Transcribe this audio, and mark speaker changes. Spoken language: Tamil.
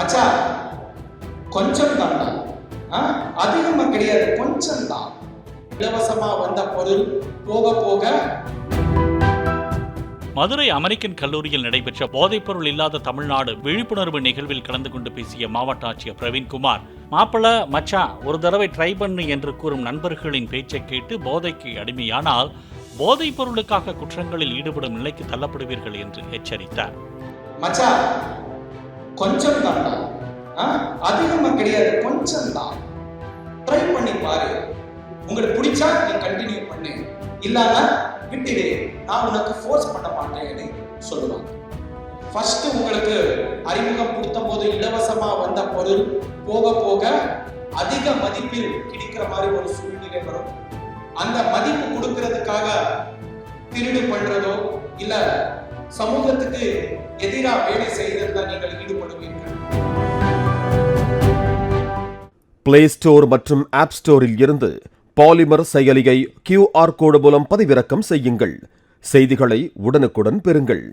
Speaker 1: மச்சான் கொஞ்சம் தான்டா, அதிகமா கிடையாது, கொஞ்சம் தான். இலவசமா வந்த பொருள் போக போக.
Speaker 2: மதுரை அமெரிக்கன் கல்லூரியில் நடைபெற்ற போதைப்பொருள் இல்லாத தமிழ்நாடு விழிப்புணர்வு நிகழ்வில் கலந்து கொண்டு பேசிய மாவட்ட ஆட்சியர் பிரவீன்குமார், மாப்பிள்ள மச்சான் ஒரு தடவை ட்ரை பண்ணு என்று கூறும் நண்பர்களின் பேச்சை கேட்டு போதைக்கு அடிமையானால் போதைப் பொருளுக்காக குற்றங்களில் ஈடுபடும் நிலைக்கு தள்ளப்படுவீர்கள் என்று எச்சரித்தார்.
Speaker 1: மச்சான் கொஞ்சம் தான்டா, அதிகமா கிடையாது, கொஞ்சம் தான். ட்ரை பண்ணி பாரு, உங்களுக்கு பிடிச்சா நீ கண்டினியூ பண்ணு, இல்லன்னா விட்டுடு, நான் உனக்கு ஃபோர்ஸ் பண்ண மாட்டேன்னு சொல்லுவாங்க. ஃபர்ஸ்ட் உங்களுக்கு அறிமுகம் கொடுத்த போது இலவசமா வந்த பொருள் போக போக அதிக மதிப்பில் கிடைக்கிற மாதிரி ஒரு சூழ்நிலை வரும். அந்த மதிப்பு கொடுக்கிறதுக்காக திருடு பண்றதோ இல்ல சமூகத்துக்கு எதிராக வேலை செய்யறதுல நீங்கள் ஈடுபடுவீர்கள்.
Speaker 3: பிளே ஸ்டோர் மற்றும் ஆப் ஸ்டோரில் இருந்து பாலிமர் செயலியை QR கோடு மூலம் பதிவிறக்கம் செய்யுங்கள். செய்திகளை உடனுக்குடன் பெறுங்கள்.